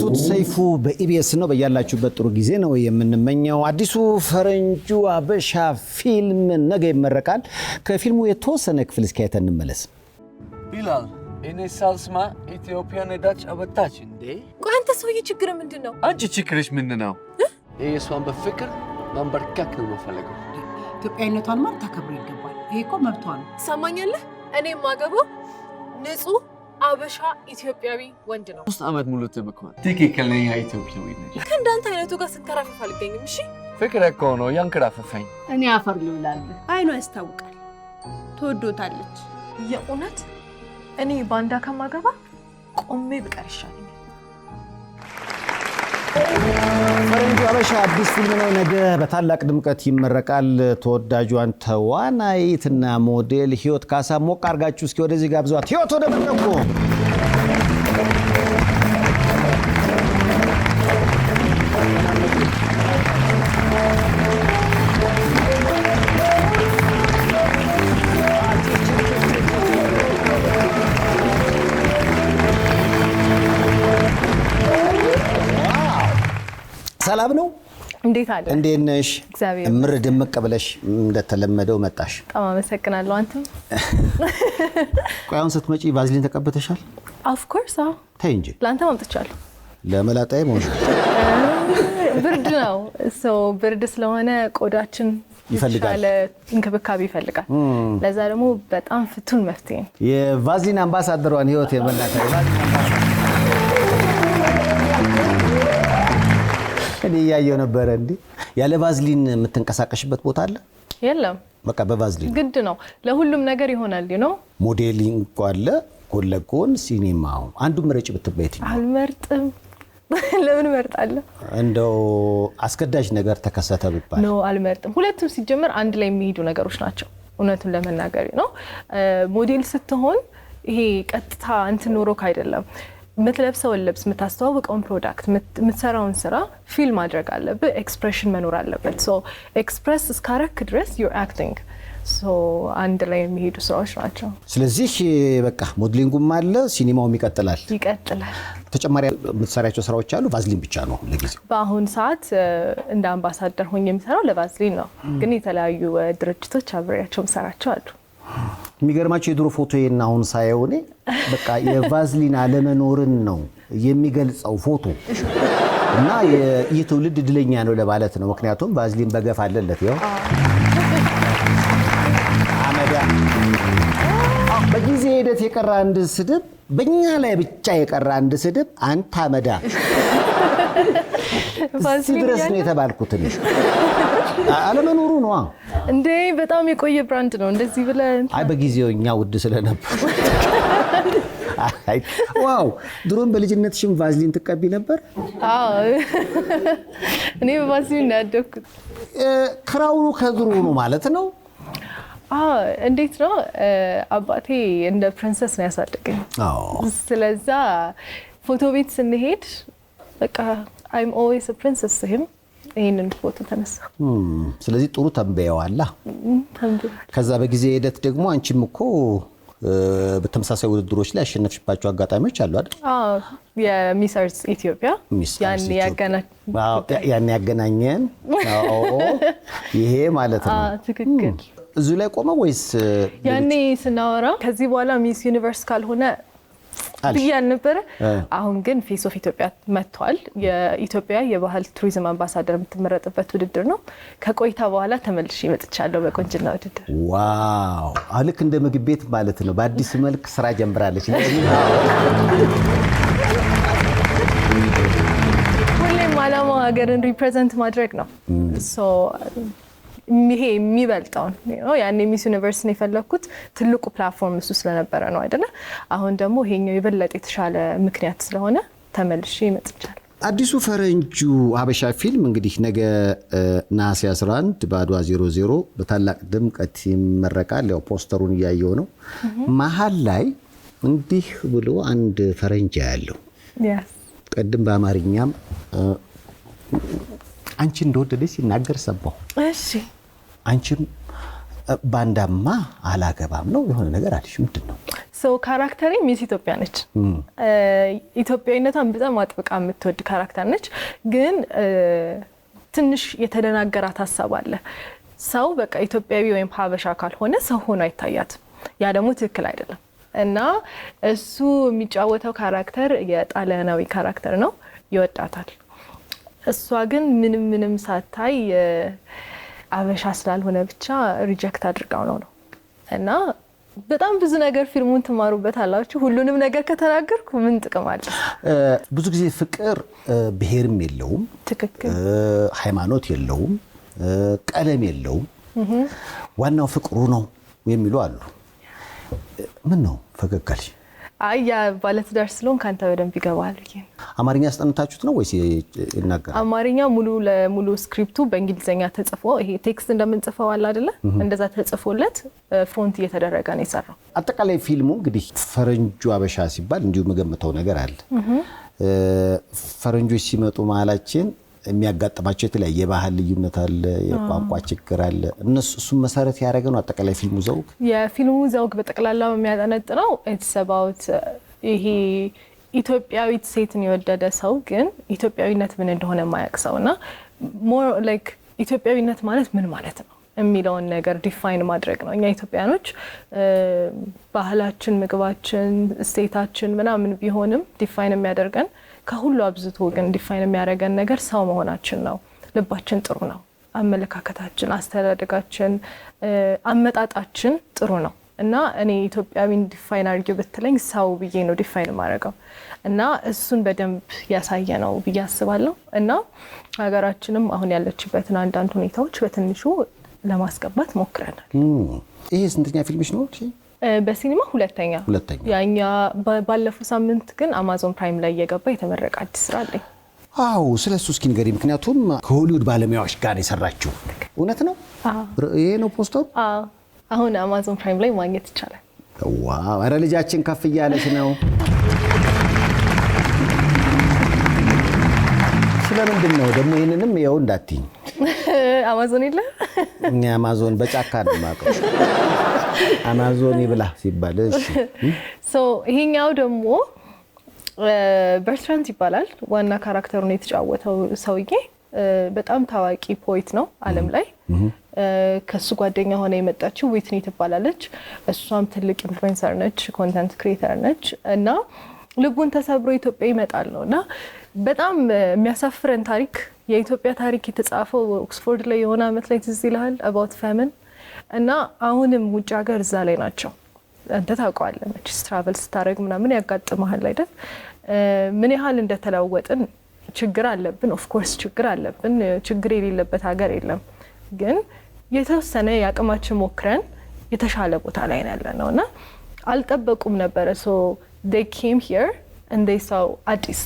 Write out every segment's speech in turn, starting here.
ማቱት ሰይፉ በኢቢኤስ ነው። በያላችሁበት ጥሩ ጊዜ ነው የምንመኘው። አዲሱ ፈረንጁ አበሻ ፊልም ነገ ይመረቃል። ከፊልሙ የተወሰነ ክፍል እስኪ አይተን እንመለስ። ቢላል እኔ ሳልስማ ኢትዮጵያ ነዳች አበታች እንዴ? ቆይ አንተ ሰውዬ ችግር ምንድነው? አንቺ ችግርሽ ምንድነው? እሷን በፍቅር ማንበርከክ ነው የምፈልገው። ኢትዮጵያዊነቷን ማለት ታከብሩ ይገባል። ይሄ እኮ መብቷ ነው። ሰማኛለህ? እኔ የማገባው ንጹህ አበሻ ኢትዮጵያዊ ወንድ ነው። 3 ዓመት ሙሉ ተመክሯል። ትክክለኛ ኢትዮጵያዊ ነሽ። ከእንዳንተ አይነቱ ጋር ስንከራፈፍ አልገኝም። እሺ ፍቅር እኮ ነው ያንከራፈፈኝ። እኔ አፈር ልብላለሁ። አይኗ ያስታውቃል። ትወዶታለች። የእውነት እኔ ባንዳ ከማገባ ቆሜ ብቀር ይሻለኛል። ፈረንጁ አበሻ አዲስ ፊልም ነው። ነገ በታላቅ ድምቀት ይመረቃል። ተወዳጇን ተዋናይትና ሞዴል ህይወት ካሳ ሞቅ አርጋችሁ እስኪ ወደዚህ ጋብዟት። ህይወት ወደ መድረኩ። ሰላም ነው? እንዴት አለ? እንዴት ነሽ? እግዚአብሔር ምር ድምቅ ብለሽ እንደተለመደው መጣሽ። በጣም አመሰግናለሁ። አንተም ቆይ አሁን ስትመጪ ቫዝሊን ተቀብተሻል? ኦፍ ኮርስ። አዎ ተይ እንጂ። ላንተ ማምጥቻለሁ። ለመላጣዬ ሞሽ ብርድ ነው። ብርድ ስለሆነ ቆዳችን ይፈልጋል፣ እንክብካቤ ይፈልጋል። ለዛ ደግሞ በጣም ፍቱን መፍትሄ ነው። የቫዝሊን አምባሳደሯን ህይወት የመላጣዬ እኔ ያየው ነበር። እንዴ ያለ ቫዝሊን የምትንቀሳቀሽበት ቦታ አለ? የለም። በቃ በቫዝሊን ግድ ነው። ለሁሉም ነገር ይሆናል ነው። ሞዴሊንግ አለ፣ ጎን ለጎን ሲኒማው። አንዱን ምረጭ ብትበይት? አልመርጥም። ለምን እመርጣለሁ? እንደው አስገዳጅ ነገር ተከሰተ ቢባል? ነው አልመርጥም። ሁለቱም ሲጀመር አንድ ላይ የሚሄዱ ነገሮች ናቸው። እውነቱን ለመናገር ነው። ሞዴል ስትሆን ይሄ ቀጥታ እንትን ኖሮክ አይደለም። የምትለብሰውን ልብስ፣ የምታስተዋውቀውን ፕሮዳክት፣ የምትሰራውን ስራ ፊል ማድረግ አለብህ። ኤክስፕሬሽን መኖር አለበት። ሶ ኤክስፕሬስ እስካረክ ድረስ ዩር አክቲንግ። ሶ አንድ ላይ የሚሄዱ ስራዎች ናቸው። ስለዚህ በቃ ሞዴሊንጉም አለ፣ ሲኒማውም ይቀጥላል። ተጨማሪ የምትሰራቸው ስራዎች አሉ? ቫዝሊን ብቻ ነው ለጊዜው? በአሁን ሰዓት እንደ አምባሳደር ሆኜ የምሰራው ለቫዝሊን ነው። ግን የተለያዩ ድርጅቶች አብሬያቸው የምሰራቸው አሉ። የሚገርማቸው የድሮ ፎቶዬን አሁን ሳየው እኔ በቃ የቫዝሊን አለመኖርን ነው የሚገልጸው ፎቶ እና የትውልድ እድለኛ ነው ለማለት ነው። ምክንያቱም ቫዝሊን በገፍ አለለት። ይኸው አመዳ በጊዜ ሂደት የቀረ አንድ ስድብ፣ በእኛ ላይ ብቻ የቀረ አንድ ስድብ፣ አንተ አመዳ እዚህ ድረስ ነው የተባልኩት። አለመኖሩ ነው እንዴ? በጣም የቆየ ብራንድ ነው እንደዚህ ብለህ። አይ በጊዜው እኛ ውድ ስለነበር። ዋው! ድሮን በልጅነትሽም ቫዝሊን ትቀቢ ነበር? አዎ እኔ በቫዝሊን ነው ያደግኩት። ክራውኑ ከድሮ ነው ማለት ነው? እንዴት ነው? አባቴ እንደ ፕሪንሰስ ነው ያሳደገኝ። ስለዛ ፎቶ ቤት ስንሄድ በቃ I'm always a princess to him። ይሄንን ፎቶ ተነሳ። ስለዚህ ጥሩ ተንበየዋላ። ከዛ በጊዜ ሂደት ደግሞ አንቺም እኮ በተመሳሳይ ውድድሮች ላይ ያሸነፍሽባቸው አጋጣሚዎች አሉ አይደል? የሚስ አርትስ ኢትዮጵያ ያን ያገናኘን ይሄ ማለት ነው። ትክክል። እዚሁ ላይ ቆመ ወይስ ያኔ ስናወራ ከዚህ በኋላ ሚስ ዩኒቨርስ ካልሆነ ብያን ነበረ። አሁን ግን ፌስ ኦፍ ኢትዮጵያ መጥቷል። የኢትዮጵያ የባህል ቱሪዝም አምባሳደር የምትመረጥበት ውድድር ነው። ከቆይታ በኋላ ተመልሼ መጥቻለሁ በቆንጅና ውድድር። ዋው! ልክ እንደ ምግብ ቤት ማለት ነው። በአዲስ መልክ ስራ ጀምራለች። ሁሌም ዓላማው ሀገርን ሪፕሬዘንት ማድረግ ነው። ይሄ የሚበልጣውን ያኔ ሚስ ዩኒቨርስ ነው የፈለኩት። ትልቁ ፕላትፎርም እሱ ስለነበረ ነው አይደለ? አሁን ደግሞ ይሄኛው የበለጠ የተሻለ ምክንያት ስለሆነ ተመልሼ መጥቻለሁ። አዲሱ ፈረንጁ አበሻ ፊልም እንግዲህ ነገ ነሐሴ 11 በአድዋ 00 በታላቅ ድምቀት ይመረቃል። ያው ፖስተሩን እያየው ነው። መሀል ላይ እንዲህ ብሎ አንድ ፈረንጅ ያለው ቀድም በአማርኛም አንቺ እንደወደደሽ ሲናገር ሰማሁ። እሺ አንቺም ባንዳማ አላገባም ነው የሆነ ነገር አለሽ። ምንድን ነው? ሶ ካራክተሪ ሚስ ኢትዮጵያ ነች። ኢትዮጵያዊነቷን በጣም አጥብቃ የምትወድ ካራክተር ነች። ግን ትንሽ የተደናገራት ሀሳብ አለ። ሰው በቃ ኢትዮጵያዊ ወይም ሀበሻ ካልሆነ ሰው ሆኖ አይታያትም። ያ ደግሞ ትክክል አይደለም እና እሱ የሚጫወተው ካራክተር የጣሊያናዊ ካራክተር ነው። ይወዳታል። እሷ ግን ምንም ሳታይ አበሻ ስላልሆነ ብቻ ሪጀክት አድርጋው ነው እና በጣም ብዙ ነገር ፊልሙን ትማሩበት አላችሁ። ሁሉንም ነገር ከተናገርኩ ምን ጥቅም አለ? ብዙ ጊዜ ፍቅር ብሔርም የለውም፣ ትክክል፣ ሃይማኖት የለውም፣ ቀለም የለውም፣ ዋናው ፍቅሩ ነው የሚሉ አሉ። ምን ነው ፈገግታሽ? ያ ባለትዳር ስለሆን ካንተ በደንብ ይገባል። አማርኛ አስጠንታችሁት ነው ወይስ ይናገራል? አማርኛ ሙሉ ለሙሉ ስክሪፕቱ በእንግሊዘኛ ተጽፎ ይሄ ቴክስት እንደምንጽፈው አለ አይደለ? እንደዛ ተጽፎለት ፎንት እየተደረገ ነው የሰራው። አጠቃላይ ፊልሙ እንግዲህ ፈረንጁ አበሻ ሲባል እንዲሁ መገምተው ነገር አለ። ፈረንጆች ሲመጡ መሀላችን የሚያጋጥማቸው የተለያየ የባህል ልዩነት አለ፣ የቋንቋ ችግር አለ። እሱን መሰረት ያደረገ ነው አጠቃላይ ፊልሙ ዘውግ። የፊልሙ ዘውግ በጠቅላላው የሚያጠነጥነው ኢትስ አባውት ይሄ ኢትዮጵያዊት ሴትን የወደደ ሰው ግን ኢትዮጵያዊነት ምን እንደሆነ የማያውቅ ሰውና ሞር ላይክ ኢትዮጵያዊነት ማለት ምን ማለት ነው የሚለውን ነገር ዲፋይን ማድረግ ነው። እኛ ኢትዮጵያኖች ባህላችን፣ ምግባችን፣ ስቴታችን ምናምን ቢሆንም ዲፋይን የሚያደርገን ከሁሉ አብዝቶ ግን ዲፋይን የሚያደርገን ነገር ሰው መሆናችን ነው። ልባችን ጥሩ ነው። አመለካከታችን፣ አስተዳደጋችን፣ አመጣጣችን ጥሩ ነው እና እኔ ኢትዮጵያዊን ዲፋይን አድርጌ ብትለኝ ሰው ብዬ ነው ዲፋይን ማድረገው እና እሱን በደንብ ያሳየ ነው ብዬ አስባለሁ እና ሀገራችንም አሁን ያለችበትን አንዳንድ ሁኔታዎች በትንሹ ለማስገባት ሞክረናል። ይሄ ስንተኛ ፊልምሽ ነው? በሲኒማ ሁለተኛ። ያኛ ባለፈው ሳምንት ግን አማዞን ፕራይም ላይ እየገባ የተመረቀ አዲስ ስራ አለኝ። አዎ፣ ስለሱ እስኪ ንገሪኝ። ምክንያቱም ከሆሊውድ ባለሙያዎች ጋር የሰራችው እውነት ነው? ይሄ ነው ፖስተሩ? አሁን አማዞን ፕራይም ላይ ማግኘት ይቻላል። ዋው! ኧረ ልጃችን ከፍ እያለች ነው። ስለምንድን ነው ደግሞ ይሄንንም ያው እንዳትኝ። አማዞን የለ? እኛ አማዞን በጫካ ነው የማውቀው። አማዞን ይብላ ሲባል እሺ። ይሄኛው ደግሞ በርትራንድ ይባላል። ዋና ካራክተሩን የተጫወተው ሰውዬ በጣም ታዋቂ ፖይት ነው ዓለም ላይ። ከሱ ጓደኛ ሆነ የመጣችው ዊትኒ ትባላለች። እሷም ትልቅ ኢንፍሉዌንሰር ነች፣ ኮንተንት ክሪኤተር ነች እና ልቡን ተሰብሮ ኢትዮጵያ ይመጣል ነውና በጣም የሚያሳፍረን ታሪክ፣ የኢትዮጵያ ታሪክ የተጻፈው ኦክስፎርድ ላይ የሆነ አመት ላይ ትዝ ይልሃል about famine እና አሁንም ውጭ ሀገር እዛ ላይ ናቸው። አንተ ታውቀዋለህ መቼስ ትራቨል ስታደርግ ምናምን ያጋጥመሃል አይደል? ምን ያህል እንደተለወጥን ችግር አለብን። ኦፍ ኮርስ ችግር አለብን። ችግር የሌለበት ሀገር የለም። ግን የተወሰነ ያቅማችን ሞክረን የተሻለ ቦታ ላይ ያለነውና አልጠበቁም ነበር። so they came here and they saw አዲስ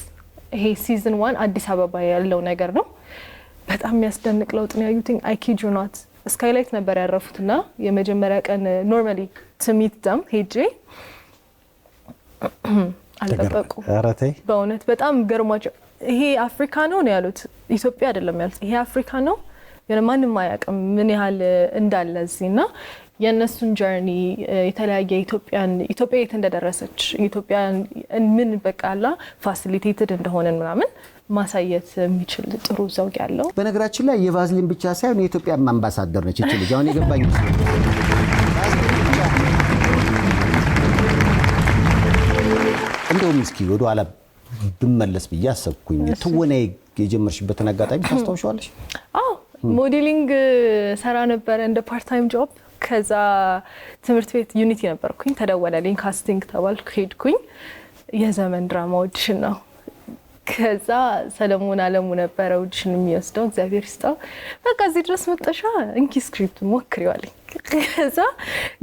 ይሄ ሲዝን 1 አዲስ አበባ ያለው ነገር ነው። በጣም የሚያስደንቅ ለውጥ ነው ያዩት። አይ ኪድ ዩ ኖት ስካይላይት ነበር ያረፉትና የመጀመሪያ ቀን ኖርማሊ to meet them ሄጄ አልጠበቁ። በእውነት በጣም ገርሟቸው ይሄ አፍሪካ ነው ያሉት፣ ኢትዮጵያ አይደለም ያሉት። ይሄ አፍሪካ ነው ማንም አያውቅም ምን ያህል እንዳለ እዚህና የነሱን ጀርኒ የተለያየ ኢትዮጵያ የት እንደደረሰች ኢትዮጵያን ምን በቃላ ፋሲሊቴትድ እንደሆነን ምናምን ማሳየት የሚችል ጥሩ ዘውግ ያለው። በነገራችን ላይ የቫዝሊን ብቻ ሳይሆን የኢትዮጵያ አምባሳደር ነች እቺ ልጅ። አሁን የገባኝ እንደውም እስኪ ወደ ኋላ ብመለስ ብዬ አሰብኩኝ። ትወና የጀመርሽበትን አጋጣሚ ታስታውሻለሽ? አዎ፣ ሞዴሊንግ ሰራ ነበር እንደ ፓርት ታይም ጆብ። ከዛ ትምህርት ቤት ዩኒቲ ነበርኩኝ፣ ተደወለልኝ፣ ካስቲንግ ተባልኩ፣ ሄድኩኝ። የዘመን ድራማ ኦዲሽን ነው። ከዛ ሰለሞን አለሙ ነበረ ኦዲሽን የሚወስደው፣ እግዚአብሔር ይስጠው። በቃ እዚህ ድረስ መጣሻ እንኪ ስክሪፕት ሞክሪው አለኝ። ከዛ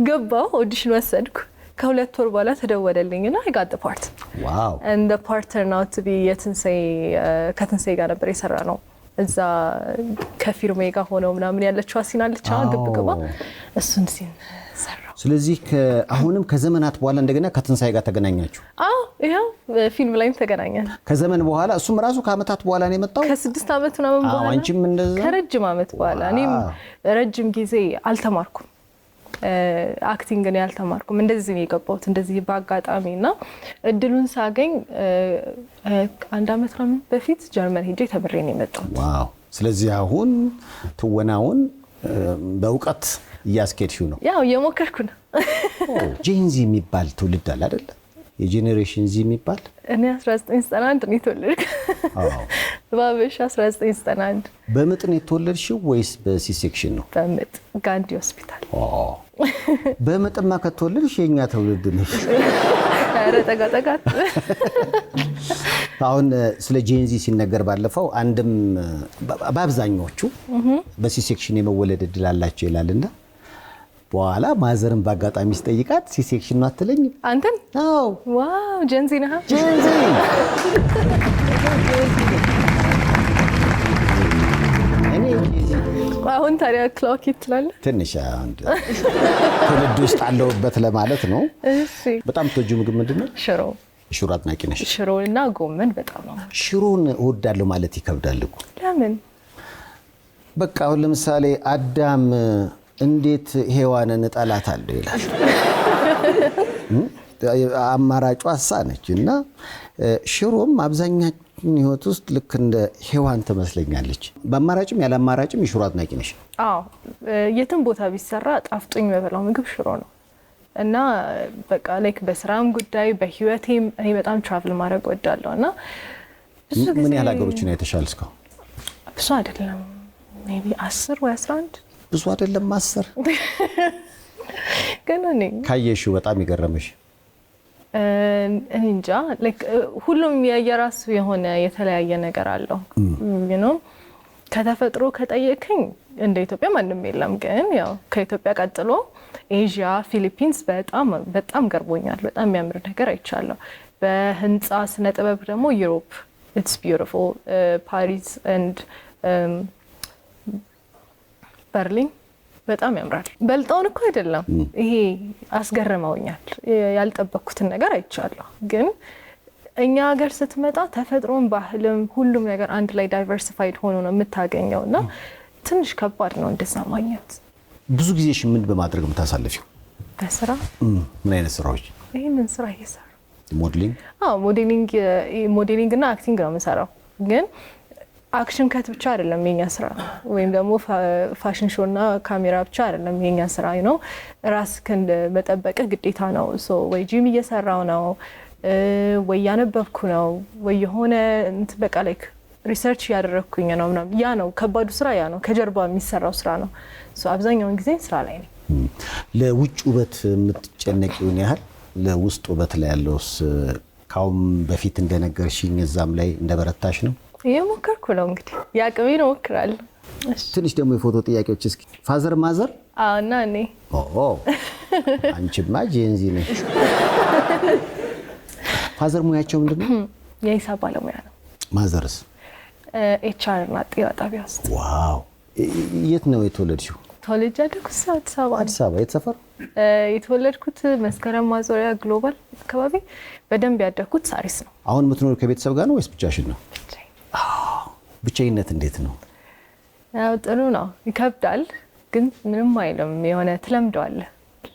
ገባው፣ ኦዲሽን ወሰድኩ። ከሁለት ወር በኋላ ተደወለልኝና I got the part. Wow. And the part turned out to be ከትንሳኤ ጋር ነበር የሰራ ነው። እዛ ከፊርሜ ጋር ሆነው ምናምን ያለችው አሲናለች ግብግባ እሱን ሲን ሰራው። ስለዚህ አሁንም ከዘመናት በኋላ እንደገና ከትንሳኤ ጋር ተገናኛችሁ? አዎ፣ ይሄው ፊልም ላይም ተገናኘን። ከዘመን በኋላ እሱም ራሱ ከአመታት በኋላ ነው የመጣው? ከ6 አመት ምናምን በኋላ። አንቺም እንደዛ? ከረጅም አመት በኋላ። እኔም ረጅም ጊዜ አልተማርኩም። አክቲንግን ያልተማርኩም እንደዚህ ነው የገባሁት እንደዚህ በአጋጣሚ እና እድሉን ሳገኝ 1 አመት በፊት ጀርመን ሄጄ ተምሬ ነው የመጣሁት። ዋው! ስለዚህ አሁን ትወናውን በእውቀት እያስኬድሽው ነው? ያው እየሞከርኩ ነው። ጄንዚ የሚባል ትውልድ አለ አይደል? የጄኔሬሽን ዚ የሚባል እኔ 1991 ነው የተወለድኩት። ባበሻ 1991። በምጥ ነው የተወለድሽው ወይስ በሲሴክሽን ነው? በምጥ ጋንዲ ሆስፒታል። በምጥማ ከተወለድሽ የኛ ትውልድ ነሽ። ኧረ ጠጋ ጠጋ። አሁን ስለ ጄንዚ ሲነገር ባለፈው አንድም በአብዛኞቹ በሲሴክሽን የመወለድ እድል አላቸው ይላልና በኋላ ማዘርን በአጋጣሚ ሲጠይቃት ሲሴክሽን ነው አትለኝም? አንተን? አዎ። ዋው! ጄንዚ ነህ? ጄንዚ እኔ አሁን ታዲያ ክሎክ ትላለህ? ትንሽ አንድ ትውልድ ውስጥ አለሁበት ለማለት ነው። እሺ። በጣም ተወጁ ምግብ ምንድነው? ሽሮ። ሽሮ አጥናቂ ነሽ? ሽሮና ጎመን በጣም ነው። ሽሮን እወዳለሁ ማለት ይከብዳል እኮ። ለምን? በቃ አሁን ለምሳሌ አዳም እንዴት ሔዋንን እጠላታለሁ ይላል። አማራጯ እሷ ነች እና ሽሮም አብዛኛችን ህይወት ውስጥ ልክ እንደ ሔዋን ትመስለኛለች። በአማራጭም ያለ አማራጭም የሽሮ አጥናቂ ነሽ? አዎ፣ የትም ቦታ ቢሰራ ጣፍጦኝ የምበላው ምግብ ሽሮ ነው እና በቃ ላይክ በስራም ጉዳይ በህይወቴም እኔ በጣም ትራቭል ማድረግ እወዳለሁ እና ምን ያህል ሀገሮችን አይተሻል እስካሁን? ብዙ አይደለም ሜይ ቢ 10 ወይ 11። ብዙ አይደለም 10 ግን እኔ ካየሽው በጣም ይገረምሽ? እኔ እንጃ ላይክ ሁሉም የራሱ የሆነ የተለያየ ነገር አለው you know ከተፈጥሮ ከጠየቀኝ እንደ ኢትዮጵያ ማንም የለም። ግን ያው ከኢትዮጵያ ቀጥሎ ኤዥያ ፊሊፒንስ በጣም ገርቦኛል። በጣም የሚያምር ነገር አይቻለሁ። በህንፃ ስነ ጥበብ ደግሞ ዩሮፕ it's beautiful ፓሪስ and በርሊን በጣም ያምራል። በልጣውን እኮ አይደለም ይሄ አስገርመውኛል። ያልጠበቅኩትን ነገር አይቻለሁ። ግን እኛ ሀገር ስትመጣ ተፈጥሮን ባህልም ሁሉም ነገር አንድ ላይ ዳይቨርሲፋይድ ሆኖ ነው የምታገኘውና ትንሽ ከባድ ነው እንደዛ ማግኘት። ብዙ ጊዜሽ ምን በማድረግ የምታሳልፊው? በስራ። ምን አይነት ስራዎች? ይሄንን ስራ እየሰራሁ ሞዴሊንግ? አዎ ሞዴሊንግ እና አክቲንግ ነው የምሰራው። ግን አክሽን ከት ብቻ አይደለም የኛ ስራ፣ ወይም ደግሞ ፋሽን ሾው እና ካሜራ ብቻ አይደለም የኛ ስራ ነው። ራስህን መጠበቅ ግዴታ ነው። ሶ ወይ ጂም እየሰራው ነው ወይ ያነበብኩ ነው ወይ የሆነ በቃ ላይክ ሪሰርች ያደረኩኝ ነው ምናምን። ያ ነው ከባዱ ስራ፣ ያ ነው ከጀርባ የሚሰራው ስራ ነው። ሶ አብዛኛውን ጊዜ ስራ ላይ ነኝ። ለውጭ ውበት የምትጨነቂውን ያህል ለውስጥ ውበት ላይ ያለውስ ካሁን በፊት እንደነገርሽኝ እዛም ላይ እንደበረታሽ ነው? እየሞከርኩ ነው እንግዲህ ያቅሜን እሞክራለሁ። ትንሽ ደግሞ የፎቶ ጥያቄዎች እስኪ። ፋዘር ማዘር? አዎ። እና እኔ? አንቺማ ጄንዚ ነሽ። ፋዘር ሙያቸው ምንድነው? የሂሳብ ባለሙያ ነው። ማዘርስ? ኤችአር እና ጤና ጣቢያ ውስጥ። ዋው! የት ነው የተወለድሽው? ተወልጄ ያደግኩት አዲስ አበባ። አዲስ አበባ የት ሰፈር? የተወለድኩት መስከረም ማዞሪያ ግሎባል አካባቢ። በደንብ ያደግኩት ሳሪስ ነው። አሁን የምትኖር ከቤተሰብ ጋር ነው ወይስ ብቻሽን ነው? ብቻይነት እንዴት ነው? ያው ጥሩ ነው። ይከብዳል ግን ምንም አይልም። የሆነ ትለምደዋለህ።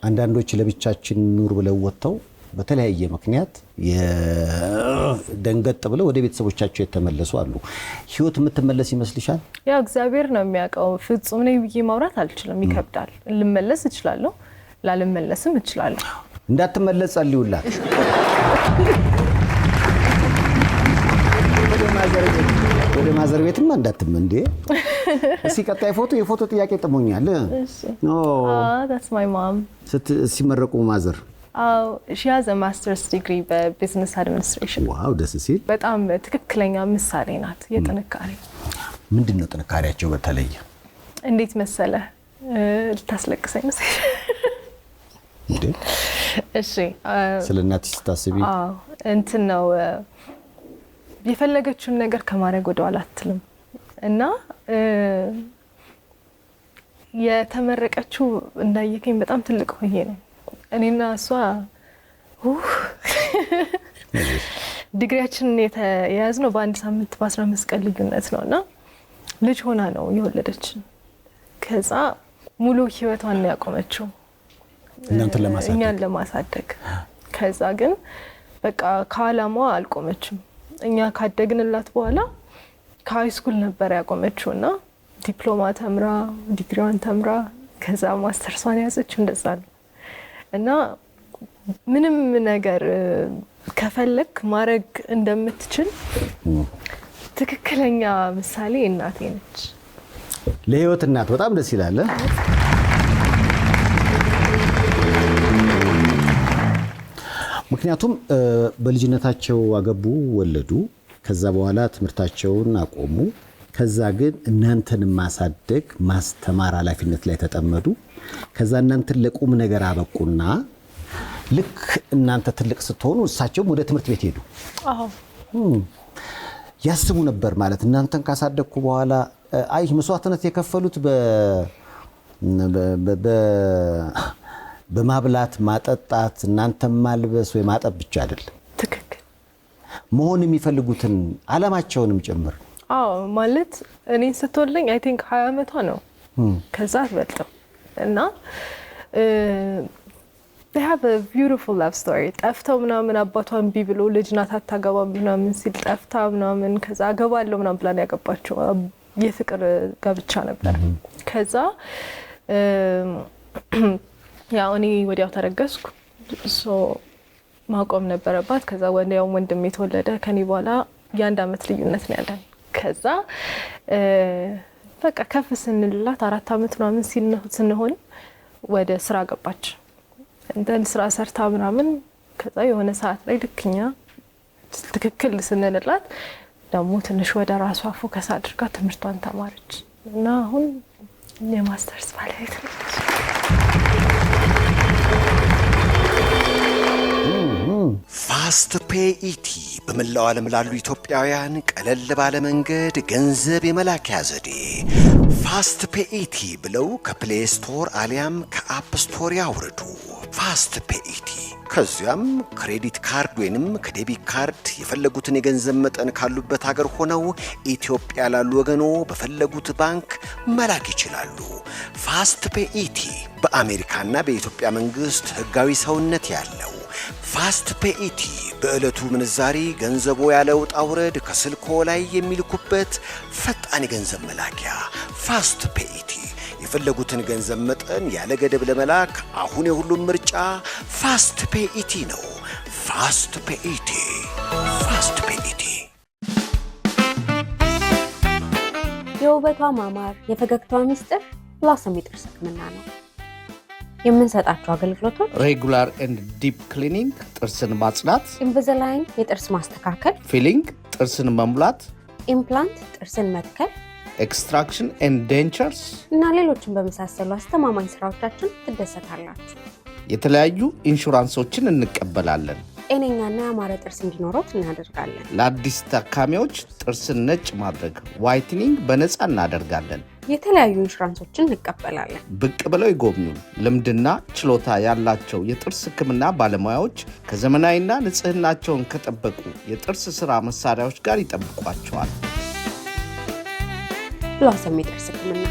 አንዳንዶች ለብቻችን ኑር ብለው ወጥተው በተለያየ ምክንያት ደንገጥ ብለው ወደ ቤተሰቦቻቸው የተመለሱ አሉ። ህይወት የምትመለስ ይመስልሻል? ያው እግዚአብሔር ነው የሚያውቀው። ፍጹም ነኝ ብዬ ማውራት አልችልም። ይከብዳል። ልመለስ እችላለሁ፣ ላልመለስም እችላለሁ። እንዳትመለስ ጸልዩላት። ወደ ማዘር ቤትማ እንዳትመንዴ። እስኪ ቀጣይ የፎቶ ጥያቄ ጥሞኛል። that's my mom ሲመረቁ ማዘር? she has a master's degree በቢዝነስ አድሚኒስትሬሽን። ዋው ደስ ሲል። በጣም ትክክለኛ ምሳሌ ናት የጥንካሬ። ምንድነው ጥንካሬያቸው በተለየ? እንዴት መሰለ ልታስለቅሰኝ መሰለኝ እንዴ? እሺ ስለ እናትሽ ስታስቢ እንትን ነው የፈለገችውን ነገር ከማድረግ ወደ ኋላ አትልም እና የተመረቀችው እንዳየከኝ በጣም ትልቅ ሆኜ ነው። እኔና እሷ ዲግሪያችንን የያዝነው በአንድ ሳምንት በ15 ቀን ልዩነት ነውና ልጅ ሆና ነው የወለደችን። ከዛ ሙሉ ህይወቷን ያቆመችው እኛን ለማሳደግ ከዛ ግን በቃ ከዓላማዋ አልቆመችም እኛ ካደግንላት በኋላ ከሃይ ስኩል ነበር ያቆመችውና ዲፕሎማ ተምራ ዲግሪዋን ተምራ ከዛ ማስተርሷን ያዘችው እንደዛ ነው እና ምንም ነገር ከፈለክ ማድረግ እንደምትችል ትክክለኛ ምሳሌ እናቴ ነች ለህይወት እናት በጣም ደስ ይላል ምክንያቱም በልጅነታቸው አገቡ ወለዱ ከዛ በኋላ ትምህርታቸውን አቆሙ ከዛ ግን እናንተን ማሳደግ ማስተማር ኃላፊነት ላይ ተጠመዱ ከዛ እናንተን ለቁም ነገር አበቁና ልክ እናንተ ትልቅ ስትሆኑ እሳቸውም ወደ ትምህርት ቤት ሄዱ ያስቡ ነበር ማለት እናንተን ካሳደግኩ በኋላ አይ መስዋዕትነት የከፈሉት በማብላት ማጠጣት እናንተን ማልበስ ወይ ማጠብ ብቻ አይደለም ትክክል መሆን የሚፈልጉትን ዓላማቸውንም ጭምር ማለት እኔ ስትወልኝ አይ ቲንክ 20 ዓመቷ ነው ከዛ አትበልጥም እና they have a beautiful love story ጠፍተው ምናምን አባቷን ቢብሎ ልጅ ናት አታገባም ምናምን ሲል ጠፍታ ምናምን ከዛ አገባለሁ ምናምን ብላ ያገባቸው የፍቅር ጋብቻ ነበር ከዛ ያው እኔ ወዲያው ተረገዝኩ ማቆም ነበረባት ከዛ ወዲያው ወንድሜ ተወለደ ከኔ በኋላ የ1 አመት ልዩነት ነው ያለን ከዛ በቃ ከፍ ስንልላት 4 አመት ምናምን ስንሆን ወደ ስራ ገባች እንደን ስራ ሰርታ ምናምን ከዛ የሆነ ሰዓት ላይ ልክኛ ትክክል ስንልላት ደግሞ ትንሽ ወደ ራሷ ፎከስ አድርጋ ትምህርቷን ተማረች እና አሁን የማስተርስ ባለቤት ነች ፋስት ፔይ ኢቲ በመላው ዓለም ላሉ ኢትዮጵያውያን ቀለል ባለ መንገድ ገንዘብ የመላኪያ ዘዴ ፋስት ፔይ ኢቲ ብለው ከፕሌይ ስቶር አሊያም ከአፕ ስቶር ያውርዱ ፋስት ፔይ ኢቲ ከዚያም ክሬዲት ካርድ ወይንም ከዴቢት ካርድ የፈለጉትን የገንዘብ መጠን ካሉበት ሀገር ሆነው ኢትዮጵያ ላሉ ወገኖ በፈለጉት ባንክ መላክ ይችላሉ ፋስት ፔይ ኢቲ በአሜሪካና በኢትዮጵያ መንግስት ህጋዊ ሰውነት ያለው ፋስት ፔይ ኢቲ በዕለቱ ምንዛሪ ገንዘቦ ያለ ውጣ ውረድ ከስልኮ ላይ የሚልኩበት ፈጣን የገንዘብ መላኪያ ፋስት ፔይ ኢቲ የፈለጉትን ገንዘብ መጠን ያለ ገደብ ለመላክ አሁን የሁሉም ምርጫ ፋስት ፔይ ኢቲ ነው ፋስት ፔይ ኢቲ ፋስት ፔይ ኢቲ የውበቷ ማማር የፈገግታዋ ሚስጥር ብላሰም የጥርስ ህክምና ነው የምንሰጣቸው አገልግሎቶች ሬጉላር ኤንድ ዲፕ ክሊኒንግ ጥርስን ማጽዳት ኢንቪዛላይን የጥርስ ማስተካከል ፊሊንግ ጥርስን መሙላት ኢምፕላንት ጥርስን መትከል ኤክስትራክሽን ኤንድ ዴንቸርስ እና ሌሎችን በመሳሰሉ አስተማማኝ ስራዎቻችን ትደሰታላችሁ የተለያዩ ኢንሹራንሶችን እንቀበላለን ጤነኛና ያማረ ጥርስ እንዲኖሮት እናደርጋለን ለአዲስ ታካሚዎች ጥርስን ነጭ ማድረግ ዋይትኒንግ በነፃ እናደርጋለን የተለያዩ ኢንሹራንሶችን እንቀበላለን ብቅ ብለው ይጎብኙን ልምድና ችሎታ ያላቸው የጥርስ ህክምና ባለሙያዎች ከዘመናዊና ንጽህናቸውን ከጠበቁ የጥርስ ስራ መሳሪያዎች ጋር ይጠብቋቸዋል ብላሰም የጥርስ ህክምና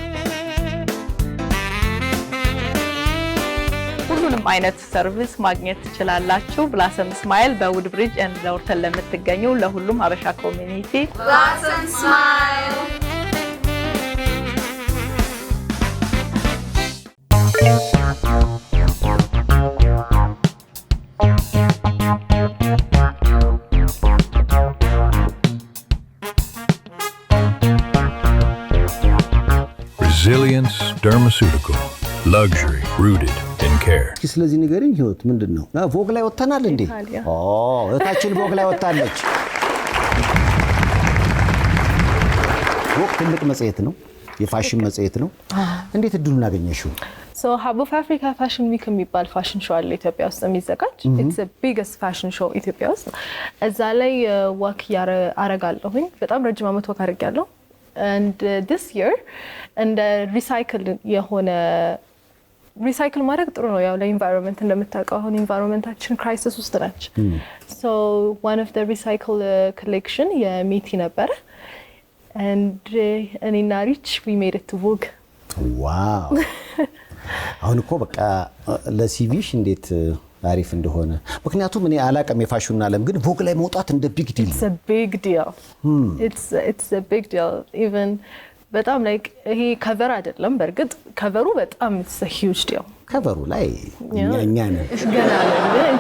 ሁሉንም አይነት ሰርቪስ ማግኘት ትችላላችሁ ብላሰም ስማይል በውድ ብሪጅ ኤንድ ለወርተን ለምትገኙ ለሁሉም ሀበሻ ኮሚኒቲ ብላሰም ስማይል Resilience Dermaceutical. Luxury rooted in care. ስለዚህ ንገሪኝ ህይወት ምንድነው ቮግ ላይ ወጣናል እንዴ እታችን ቮግ ላይ ወጣለች ቮግ ትልቅ መጽሔት ነው የፋሽን መጽሔት ነው እንዴት እድሉን አገኘሽው So Hub of Africa Fashion Week የሚባል ፋሽን ሾው አለ ኢትዮጵያ ውስጥ የሚዘጋጅ it's the biggest fashion show ኢትዮጵያ ውስጥ እዛ ላይ ወክ ያረጋለሁኝ በጣም ረጅም አመት ወክ አድርጌያለሁ and this year and recycle የሆነ ሪሳይክል ማድረግ ጥሩ ነው ያው ለኢንቫይሮንመንት እንደምታውቀው አሁን ኢንቫይሮንመንታችን ክራይሲስ ውስጥ ነች so one of the recycle collection የሜቲ ነበር and እኔና ሪች we made it to Vogue wow አሁን እኮ በቃ ለሲቪሽ እንዴት አሪፍ እንደሆነ ምክንያቱም እኔ አላቀም የፋሽን ዓለም ግን ቮግ ላይ መውጣት እንደ ቢግ ዲል It's a big deal. It's a big deal. Even በጣም like ይሄ ከቨር አይደለም በርግጥ ከቨሩ በጣም it's a huge deal. ከቨሩ ላይ እኛ ነን ገና ነን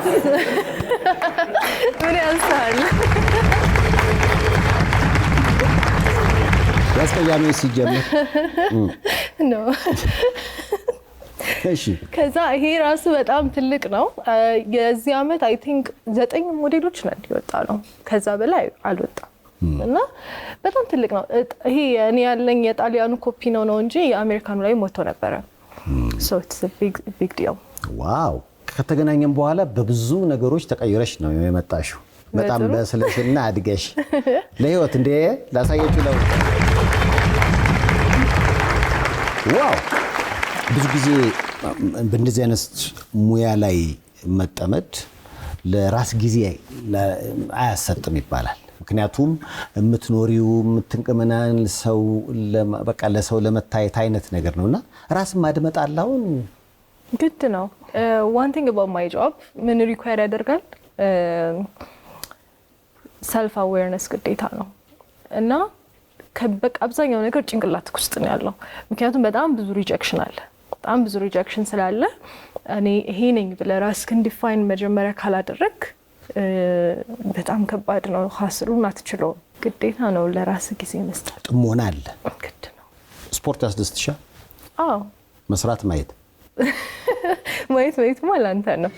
ምን ያንሳል ያስቀያሚ ሲጀምር ነው እሺ ከዛ ይሄ ራሱ በጣም ትልቅ ነው የዚህ አመት አይ ቲንክ 9 ሞዴሎች ነን ይወጣ ነው ከዛ በላይ አልወጣም እና በጣም ትልቅ ነው ይሄ እኔ ያለኝ የጣሊያኑ ኮፒ ነው እንጂ የአሜሪካኑ ላይ ሞቶ ነበር so it's a big deal ዋው ከተገናኘን በኋላ በብዙ ነገሮች ተቀይረሽ ነው የመጣሽው በጣም በስለሽና አድገሽ ለህይወት እንደ ላሳየችሁ ነው ዋው ብዙ ጊዜ በእንደዚህ አይነት ሙያ ላይ መጠመድ ለራስ ጊዜ አያሰጥም ይባላል ምክንያቱም የምትኖሪው የምትንቀመናን ሰው በቃ ለሰው ለመታየት አይነት ነገር ነውና ራስ ማድመጥ አላውን ግድ ነው one thing about my job ምን ሪኳየር ያደርጋል self awareness ግዴታ ነው እና ከበቃ አብዛኛው ነገር ጭንቅላት ውስጥ ነው ያለው ምክንያቱም በጣም ብዙ ሪጀክሽን አለ በጣም ብዙ ሪጀክሽን ስላለ እኔ ይሄ ነኝ ብለህ ራስህን ዲፋይን መጀመሪያ ካላደረክ በጣም ከባድ ነው ሀስሉን አትችለውም ግዴታ ነው ለራስ ጊዜ መስጠት ጥሞና አለ ግድ ነው ስፖርት ያስደስትሻል አዎ መስራት ማየት ማለት አንተ ነው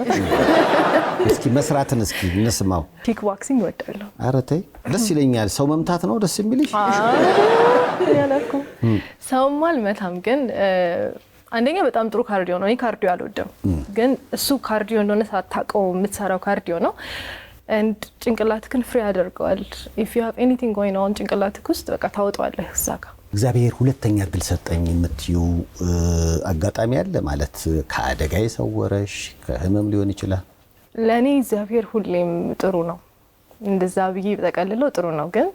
እስኪ መስራትን እስኪ እንስማው ኪክ ቦክሲንግ ወጣለሁ ኧረ ተይ ደስ ይለኛል ሰው መምታት ነው ደስ የሚልሽ ያላኩ ሰው ማልመታም ግን አንደኛ በጣም ጥሩ ካርዲዮ ነው እኔ ካርዲዮ አልወደም ግን እሱ ካርዲዮ እንደሆነ ሳታውቀው የምትሰራው ካርዲዮ ነው and ጭንቅላትክን ፍሪ ያደርገዋል if you have anything going on ጭንቅላትክ ውስጥ በቃ ታወጣዋለህ እዛጋ እግዚአብሔር ሁለተኛ እድል ሰጠኝ የምትዩ አጋጣሚ አለ ማለት ከአደጋ ይሰወረሽ ከህመም ሊሆን ይችላል ለኔ እግዚአብሔር ሁሌም ጥሩ ነው እንደዛ ብዬ በተቀልለው ጥሩ ነው ግን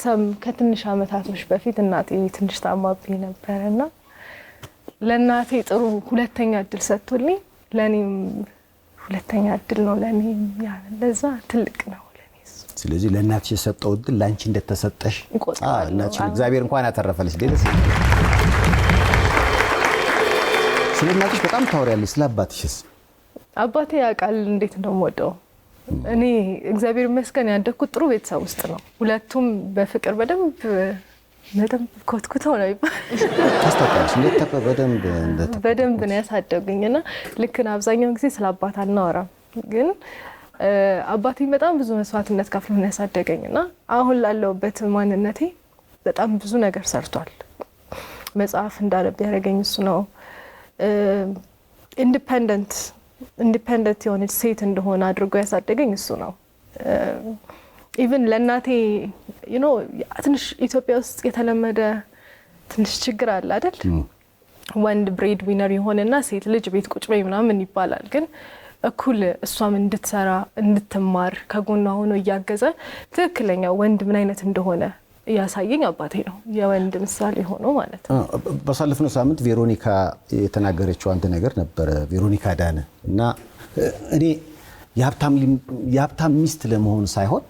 ሰም ከትንሽ አመታቶች በፊት እናቴ ትንሽ ታማብኝ ነበርና ለናቴ ጥሩ ሁለተኛ እድል ሰጥቶልኝ ለኔም ሁለተኛ እድል ነው ለኔ ለዛ ትልቅ ነው ለኔ ስለዚህ ለናትሽ የሰጠው እድል ላንቺ እንደተሰጠሽ እናትሽ እግዚአብሔር እንኳን ያተረፈልሽ ደስ ስለናትሽ በጣም ታወሪያለሽ ስለአባትሽስ አባቴ ያውቃል እንዴት እንደምወደው እኔ እግዚአብሔር ይመስገን ያደኩት ጥሩ ቤተሰብ ውስጥ ነው ሁለቱም በፍቅር በደንብ ኮትኩተው ነው ታስተካክለሽ እንዴት በደንብ ነው ያሳደጉኝና ልክና አብዛኛው ጊዜ ስለ አባት አናወራም ግን አባቴ በጣም ብዙ መስዋዕትነት ከፍሎ ነው ያሳደገኝና አሁን ላለውበት ማንነቴ በጣም ብዙ ነገር ሰርቷል መጽሐፍ እንዳነብ ያደረገኝ እሱ ነው ኢንዲፔንደንት የሆነች ሴት እንደሆነ አድርጎ ያሳደገኝ እሱ ነው ኢቭን ለናቴ ትንሽ ኢትዮጵያ ውስጥ የተለመደ ትንሽ ችግር አለ አይደል ወንድ ብሬድ ዊነር የሆነና ሴት ልጅ ቤት ቁጭ በይ ምናምን ይባላል ግን እኩል እሷም እንድትሰራ እንድትማር ከጎኗ ሆኖ እያገዘ ትክክለኛ ወንድ ምን አይነት እንደሆነ ያሳየኝ አባቴ ነው የወንድ ምሳሌ ሆኖ ማለት ነው በሳለፍነው ሳምንት ቬሮኒካ የተናገረችው አንተ ነገር ነበር ቬሮኒካ ዳነ እና እኔ የሀብታም ሚስት ለመሆን ሳይሆን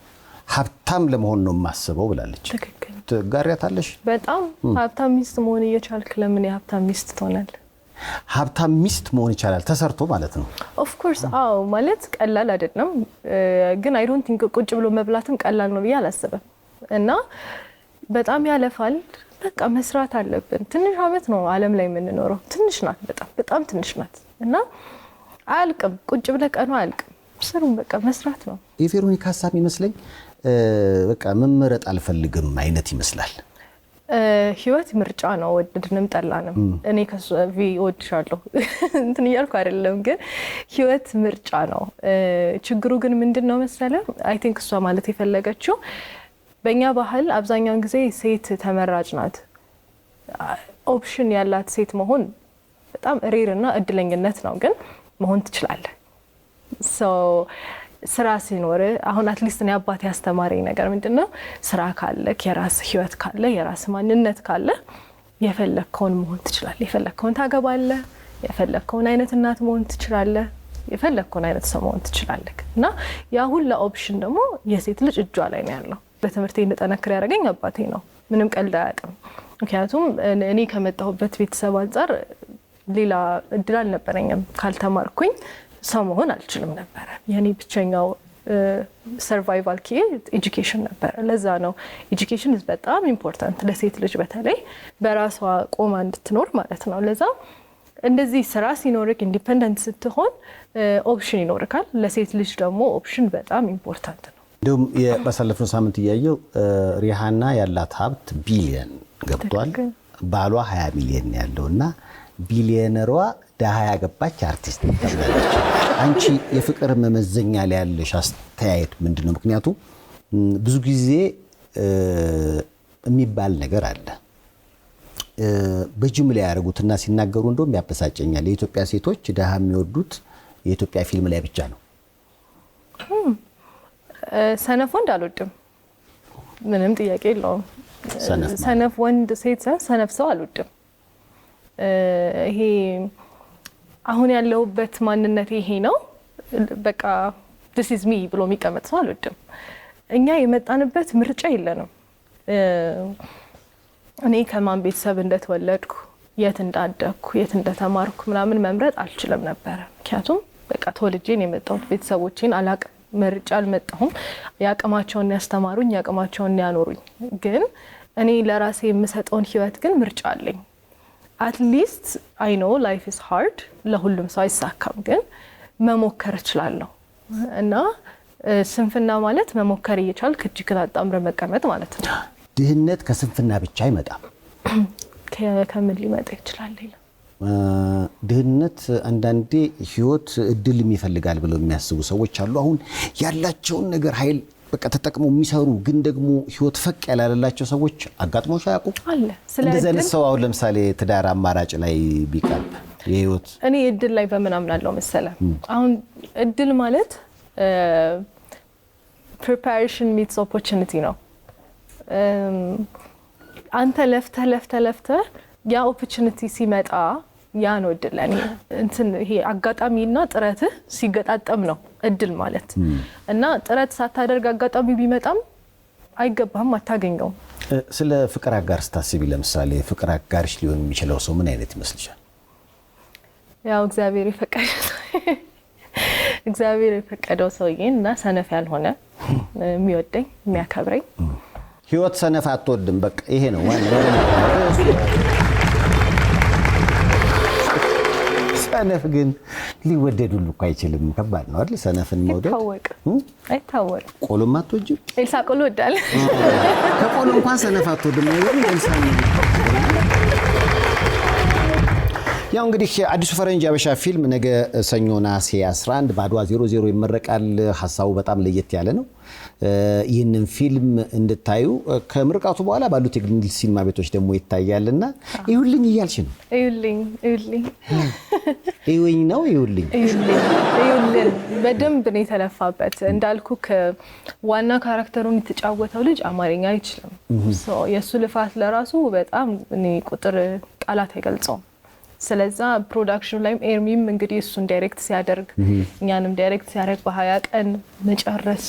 ሀብታም ለመሆን ነው የማስበው ብላለች ትክክል ትጋሪያታለሽ በጣም ሀብታም ሚስት መሆን እየቻልክ ለምን የሀብታም ሚስት ትሆናለህ ሀብታም ሚስት መሆን ይቻላል ተሰርቶ ማለት ነው ኦፍ ኮርስ አዎ ማለት ቀላል አይደለም ግን አይ ዶንት ቲንክ ቁጭ ብሎ መብላትም ቀላል ነው ብዬ አላስብም እና በጣም ያለፋል በቃ መስራት አለብን ትንሽ አመት ነው ዓለም ላይ የምንኖረው ትንሽ ናት በጣም ትንሽ ናት እና አልቅም ቁጭ ብለህ ቀኑ አልቅም ስሩም በቃ መስራት ነው የቬሮኒካ ሀሳብ ይመስለኝ በቃ መመረጥ አልፈልግም አይነት ይመስላል ህይወት ምርጫ ነው ወድድንም ጠላንም እኔ ከቪ ወድሻለሁ እንትን እያልኩ አይደለም ግን ህይወት ምርጫ ነው ችግሩ ግን ምንድነው መሰለህ አይ ቲንክ እሷ ማለት የፈለገችው በእኛ ባህል አብዛኛውን ጊዜ ሴት ተመራጭ ናት ኦፕሽን ያላት ሴት መሆን በጣም ሬርና እድለኝነት ነው ግን መሆን ትችላለህ ስራ ሲኖር አሁን አትሊስት ነው አባቴ ያስተማረኝ ነገር ምንድነው ስራ ካለ የራስ ህይወት ካለ የራስ ማንነት ካለ የፈለከውን መሆን ትችላለህ። የፈለከውን ታገባለህ፣ የፈለከውን አይነት እናት መሆን ትችላለህ፣ የፈለከውን አይነት ሰው መሆን ትችላለህ። እና ያ ሁሉ ኦፕሽን ደግሞ የሴት ልጅ እጇ ላይ ነው ያለው። በትምህርቴ እንድጠነክር ያደረገኝ አባቴ ነው። ምንም ቀልድ አያውቅም። ምክንያቱም እኔ ከመጣሁበት ቤተሰብ አንፃር ሌላ እድል አልነበረኝም። ካልተማርኩኝ ሰው መሆን አልችልም ነበር። የኔ ብቸኛው ሰርቫይቫል ኪ ኤጁኬሽን ነበር። ለዛ ነው ኤጁኬሽን በጣም ኢምፖርታንት ለሴት ልጅ በተለይ በራሷ ቆማ እንድትኖር ማለት ነው። ለዛ እንደዚህ ስራ ሲኖርክ ኢንዲፔንደንት ስትሆን ኦፕሽን ይኖርካል። ለሴት ልጅ ደግሞ ኦፕሽን በጣም ኢምፖርታንት ነው። እንደውም ባሳለፍነው ሳምንት እያየው ሪሃና ያላት ሀብት ቢሊየን ገብቷል። ባሏ 20 ሚሊዮን ያለውና ቢሊየነሯ ደሃ ያገባች አርቲስት ተብላለች። አንቺ የፍቅር መመዘኛ ላይ ያለሽ አስተያየት ምንድነው? ምክንያቱም ብዙ ጊዜ የሚባል ነገር አለ በጅምላ ያደርጉትና ሲናገሩ እንደውም ያበሳጨኛል። የኢትዮጵያ ሴቶች ደሃ የሚወዱት የኢትዮጵያ ፊልም ላይ ብቻ ነው። ሰነፍ ወንድ አልወድም፣ ምንም ጥያቄ የለውም። ሰነፍ ወንድ ሴት ሰነፍ ሰው አልወድም። ይሄ አሁን ያለውበት ማንነት ይሄ ነው በቃ this is me ብሎ የሚቀመጥ ሰው አልወድም። እኛ የመጣንበት ምርጫ የለንም። እኔ ከማን ቤተሰብ እንደተወለድኩ የት እንዳደግኩ የት እንደተማርኩ ምናምን መምረጥ አልችልም ነበር። ምክንያቱም በቃ ተወልጄን የመጣሁት ቤተሰቦቼን አላቅም፣ መርጫ አልመጣሁም። ያቅማቸውን ያስተማሩኝ ያቅማቸውን ያኖሩኝ። ግን እኔ ለራሴ የምሰጠውን ህይወት ግን ምርጫ አለኝ። አትሊስት አይ ኖ ላይፍ ኢዝ ሃርድ፣ ለሁሉም ሰው አይሳካም፣ ግን መሞከር እችላለሁ። እና ስንፍና ማለት መሞከር እየቻልክ እጅግን አጣምረ መቀመጥ ማለት ነው። ድህነት ከስንፍና ብቻ አይመጣም። ከምን ሊመጣ ይችላል? ድህነት አንዳንዴ ህይወት እድል ይፈልጋል ብለው የሚያስቡ ሰዎች አሉ። አሁን ያላቸውን ነገር ኃይል በቃ ተጠቅመው የሚሰሩ ግን ደግሞ ህይወት ፈቅ ያላለላቸው ሰዎች አጋጥሞሽ አያውቁም? አለ። እንደዚህ አይነት ሰው አሁን ለምሳሌ ትዳር አማራጭ ላይ ቢቀርብ የህይወት እኔ እድል ላይ በምን አምናለሁ መሰለህ? አሁን እድል ማለት ፕሪፓሬሽን ሚትስ ኦፖርቹኒቲ ነው። አንተ ለፍተህ ያ ኦፖርቹኒቲ ሲመጣ ያ ነው እድል። ለኔ እንትን ይሄ አጋጣሚና ጥረትህ ሲገጣጠም ነው እድል ማለት። እና ጥረት ሳታደርግ አጋጣሚ ቢመጣም አይገባም፣ አታገኘውም። ስለ ፍቅር አጋር ስታስቢ ለምሳሌ ፍቅር አጋርሽ ሊሆን የሚችለው ሰው ምን አይነት ይመስልሻል? ያው እግዚአብሔር የፈቀደው ሰውዬ እና ሰነፍ ያልሆነ የሚወደኝ የሚያከብረኝ። ህይወት ሰነፍ አትወድም። በቃ ይሄ ነው ዋናው። ሰነፍ ግን ሊወደድ ሁሉ እኮ አይችልም። ከባድ ነው አይደል? ሰነፍን መውደድ አይታወቅም። ቆሎም አትወጂም? ኤልሳ ቆሎ ወዳለሁ። ከቆሎ እንኳን ሰነፍ አትወድም ነገር ኤልሳ። ያው እንግዲህ አዲሱ ፈረንጅ አበሻ ፊልም ነገ ሰኞ ነሐሴ 11 በአድዋ 00 ይመረቃል። ሀሳቡ በጣም ለየት ያለ ነው። ይህንን ፊልም እንድታዩ ከምርቃቱ በኋላ ባሉት የግል ሲኒማ ቤቶች ደግሞ ይታያልና ይሁልኝ እያልሽ ነው? ይሁልኝ በደንብ ነው የተለፋበት። እንዳልኩ ዋና ካራክተሩን የተጫወተው ልጅ አማርኛ አይችልም። የእሱ ልፋት ለራሱ በጣም ቁጥር ቃላት አይገልጸውም። ስለዛ ፕሮዳክሽኑ ላይም ኤርሚም እንግዲህ እሱን ዳይሬክት ሲያደርግ እኛንም ዳይሬክት ሲያደርግ በ20 ቀን መጨረስ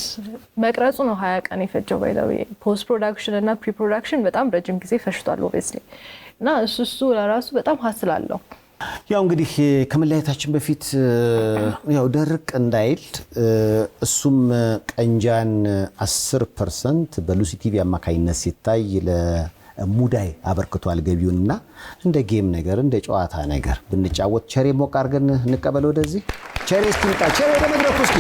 መቅረጹ ነው 20 ቀን የፈጀው። ባይዘው ፖስት ፕሮዳክሽን እና ፕሪ ፕሮዳክሽን በጣም ረጅም ጊዜ ፈጅቷል ኦብቪየስሊ። እና እሱ ለራሱ በጣም ሀስላለሁ። ያው እንግዲህ ከመለያየታችን በፊት ያው ደርቅ እንዳይል እሱም ቀንጃን 10% በሉሲ ቲቪ አማካኝነት ሲታይ ሙዳይ አበርክቷል ገቢውንና እንደ ጌም ነገር እንደ ጨዋታ ነገር ብንጫወት ቸሬ ሞቅ አድርገን እንቀበል። ወደዚህ ቸሬ እስኪምጣ። ቸሬ ወደ መድረኩ እስኪ